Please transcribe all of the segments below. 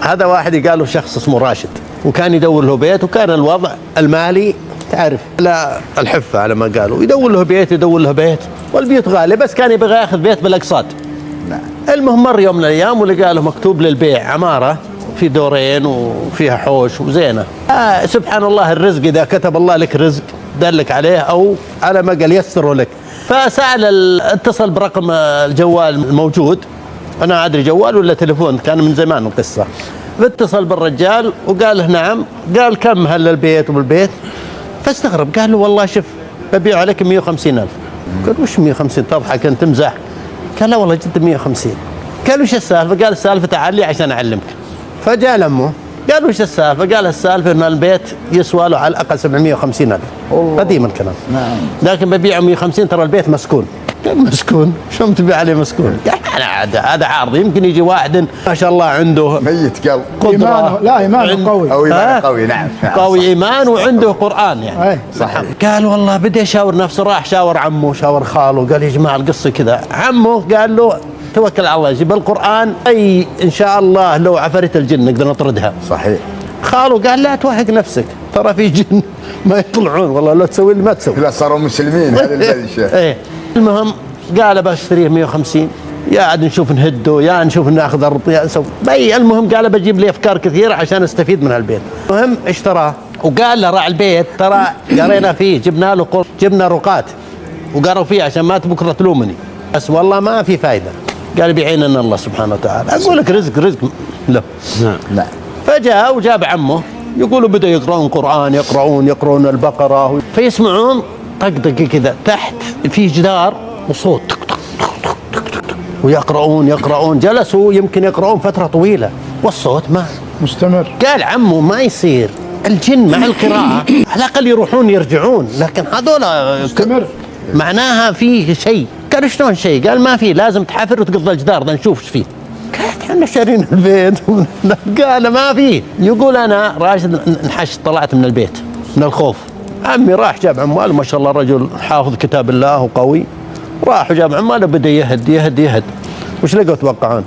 هذا واحد قال له شخص اسمه راشد، وكان يدور له بيت، وكان الوضع المالي تعرف لا الحفة على ما قالوا، يدور له بيت والبيوت غالية، بس كان يبغى ياخذ بيت بالاقساط. المهم مر يوم من الايام ولقى له مكتوب للبيع عمارة في دورين وفيها حوش وزينة. سبحان الله، الرزق إذا كتب الله لك رزق دلك عليه أو على ما قال يسره لك. فسأل اتصل برقم الجوال الموجود، أنا أدري جوال ولا تليفون، كان من زمان القصة. فاتصل بالرجال وقال له نعم. قال كم هل البيت وبالبيت؟ فاستغرب، قال له والله شوف ببيع عليك 150,000. قال وش 150؟ تضحك أنت تمزح؟ قال لا والله جد 150. قال وش السالفة؟ قال السالفة تعال لي عشان أعلمك. فجاء لأمه قال وش السالفة؟ قال السالفة إن البيت يسوى له على الأقل 750,000. قديم الكلام. نعم. لكن ببيعه 150، ترى البيت مسكون. قال مسكون؟ شو تبيع عليه مسكون؟ قال هذا عارض، يمكن يجي واحد ما شاء الله عنده ميت قلب، قدرة، لا إيمان قوي، أو إيمان قوي. نعم قوي إيمان وعنده قرآن يعني. صحيح. قال والله بدي أشاور نفسه، راح شاور عمه شاور خاله، قال يا جماعة القصة كذا. عمه قال له توكل على الله، جيب القرآن أي إن شاء الله لو عفرت الجن نقدر نطردها. صحيح. خاله قال لا توهق نفسك، ترى في جن ما يطلعون، والله لو تسوي ما تسوي. لا صاروا مسلمين هذا البلشة. ايه المهم قال بشتريه 150، يا عاد نشوف نهده، يا نشوف ناخذ ارض، يا نسوي المهم قال بجيب لي افكار كثيره عشان استفيد من هالبيت. المهم اشتراه وقال له راعي البيت ترى قرينا فيه، جبنا له جبنا رقات وقروا فيه عشان ما بكره تلومني، بس والله ما في فايده. قال بيعيننا الله سبحانه وتعالى. اقول لك رزق له. نعم. فجاء وجاب عمه، يقولوا بدأ يقرؤون قرآن، يقرؤون البقرة، فيسمعون طقطق كذا تحت في جدار وصوت تك تك تك تك تك، ويقرؤون جلسوا يمكن يقرؤون فترة طويلة والصوت ما مستمر. قال عمه ما يصير، الجن مع القراءة على الأقل يروحون يرجعون، لكن هذول مستمر معناها فيه شيء. قال شلون شيء؟ قال ما فيه، لازم تحفر وتقضى الجدار ده نشوف ايش فيه. احنا شارين البيت. قال ما فيه. يقول انا راشد انحشت، طلعت من البيت من الخوف. عمي راح جاب عماله، ما شاء الله رجل حافظ كتاب الله وقوي، راح وجاب عماله بدا يهد. وش لقوا توقعون؟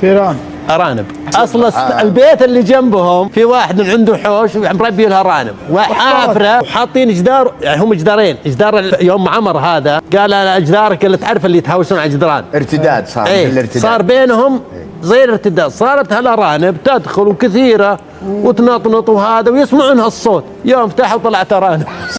فيران، ارانب. اصل البيت اللي جنبهم في واحد عنده حوش مربي لها ارانب وحافره وحاطين جدار، يعني هم جدارين، جدار يوم عمر هذا قال انا جدارك اللي تعرف اللي يتهاوشون على الجدران، ارتداد صار. الارتداد صار بينهم زي الارتداد، صارت هالارانب تدخل وكثيره وتنطنط وهذا ويسمعون هالصوت، يوم فتحوا طلعت ارانب.